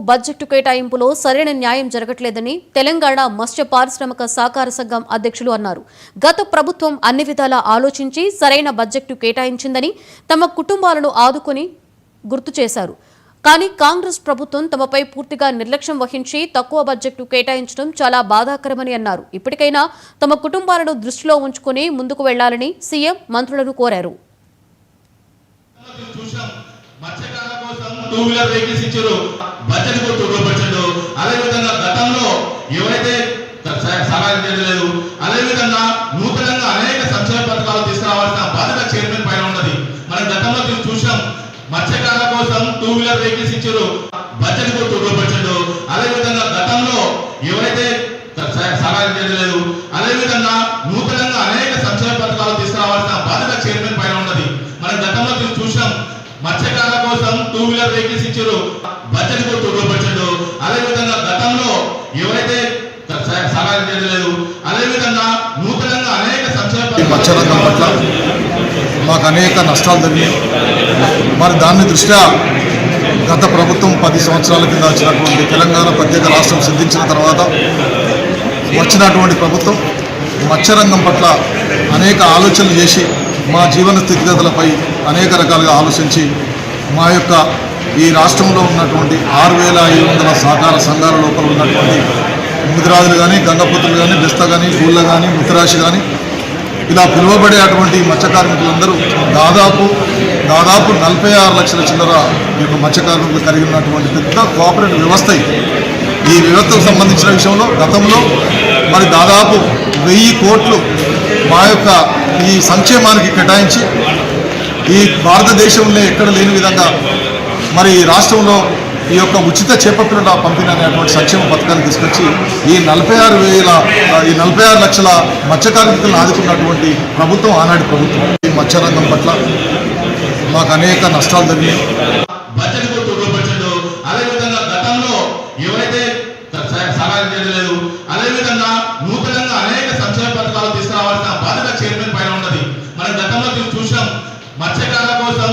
Budget కేటాయింపులో సరైన న్యాయం జరగట్లేదని తెలంగాణ మత్స్య పారిశ్రామిక సహకార సంఘం అధ్యక్షులు అన్నారు. గత ప్రభుత్వం అన్ని విధాలా ఆలోచించి సరైన బడ్జెట్ కేటాయించిందని తమ కుటుంబాలను ఆదుకొని గుర్తు చేశారు. కానీ కాంగ్రెస్ ప్రభుత్వం తమపై పూర్తిగా నిర్లక్ష్యం వహించి తక్కువ బడ్జెట్ కేటాయించడం చాలా బాధాకరమని అన్నారు. ఇప్పటికైనా తమ కుటుంబాలను దృష్టిలో ఉంచుకుని ముందుకు వెళ్లాలని సీఎం మంత్రులను కోరారు. మత్స్యకారుల కోసం 2 వీలర్ వెహికల్స్ ఇచ్చారు. బడ్జెట్ కు తోడ్పడలేదు. అదే విధంగా గతంలో ఎవరైతే సహాయం చేయలేదు, అదే విధంగా నూతనంగా అనేక సంక్షేమ పథకాలు తీసుకురావాల్సిన బాధ్యత చైర్మన్ పైన ఉన్నది. మనం గతంలో చూసాం. మత్స్యకారుల కోసం 2 వీలర్ వెహికల్స్ ఇచ్చారు. బడ్జెట్ కు తోడ్పడలేదు. అదే విధంగా గతంలో ఎవరైతే సహాయం చేయలేదు, అదే విధంగా నూతనంగా అనేక సంక్షేమ పథకాలు తీసుకురావాల్సిన బాధ్యత చైర్మన్ పైన ఉన్నది. మనం గతంలో చూసాం. మత్స్యకారుల కోసం 2 వీలర్ వెహికల్స్ ఇచ్చారు. బడ్జెట్ కు తోడ్పడలేదు. అదే విధంగా గతంలో ఎవరైతే సహాయం చేయలేదు, అదే విధంగా నూతనంగా అనేక సంక్షేమ మత్స్యరంగం పట్ల మాకు అనేక నష్టాలు జరిగాయి. మరి దాన్ని దృష్ట్యా గత ప్రభుత్వం 10 సంవత్సరాల కింద వచ్చినటువంటి తెలంగాణ ప్రత్యేక రాష్ట్రం సిద్ధించిన తర్వాత వచ్చినటువంటి ప్రభుత్వం మత్స్యరంగం పట్ల అనేక ఆలోచనలు చేసి మా జీవన స్థితిగతులపై అనేక రకాలుగా ఆలోచించి మా యొక్క ఈ రాష్ట్రంలో ఉన్నటువంటి 6,500 సహకార సంఘాల లోపల ఉన్నటువంటి ముదిరాజులు కానీ, గంగపుత్రులు కానీ, బెస్త కానీ, గూళ్ళ కానీ, ముత్తరాశి కానీ ఇలా పిలువబడే అటువంటి మత్స్య కార్మికులందరూ దాదాపు 46 లక్షల చిల్లర ఈ యొక్క మత్స్య కార్మికులు కలిగి ఉన్నటువంటి పెద్ద కోఆపరేటివ్ వ్యవస్థ. ఈ వ్యవస్థకు సంబంధించిన విషయంలో గతంలో మరి దాదాపు 1000 కోట్లు మా యొక్క ఈ సంక్షేమానికి కేటాయించి ఈ భారతదేశంలో ఎక్కడ లేని విధంగా మరి రాష్ట్రంలో ఈ యొక్క ఉచిత చేపపిల్లల పంపిణీ అనేటువంటి సంక్షేమ పథకాన్ని తీసుకొచ్చి ఈ 46 లక్షల మత్స్య కార్మికులను ఆదుకున్నటువంటి ప్రభుత్వం ఆనాటి ప్రభుత్వం. ఈ మత్స్యరంగం పట్ల మాకు అనేక నష్టాలు జరిగాయి. అదే విధంగా గతంలో ఎవరైతే సహాయం చేయలేదు, అదే విధంగా నూతనంగా అనేక సంక్షేమ పథకాలు తీసుకురావాల్సిన బాధ్యత చైర్మన్ పైన ఉన్నది. మనం గతంలో చూసాం. మత్స్యకారుల కోసం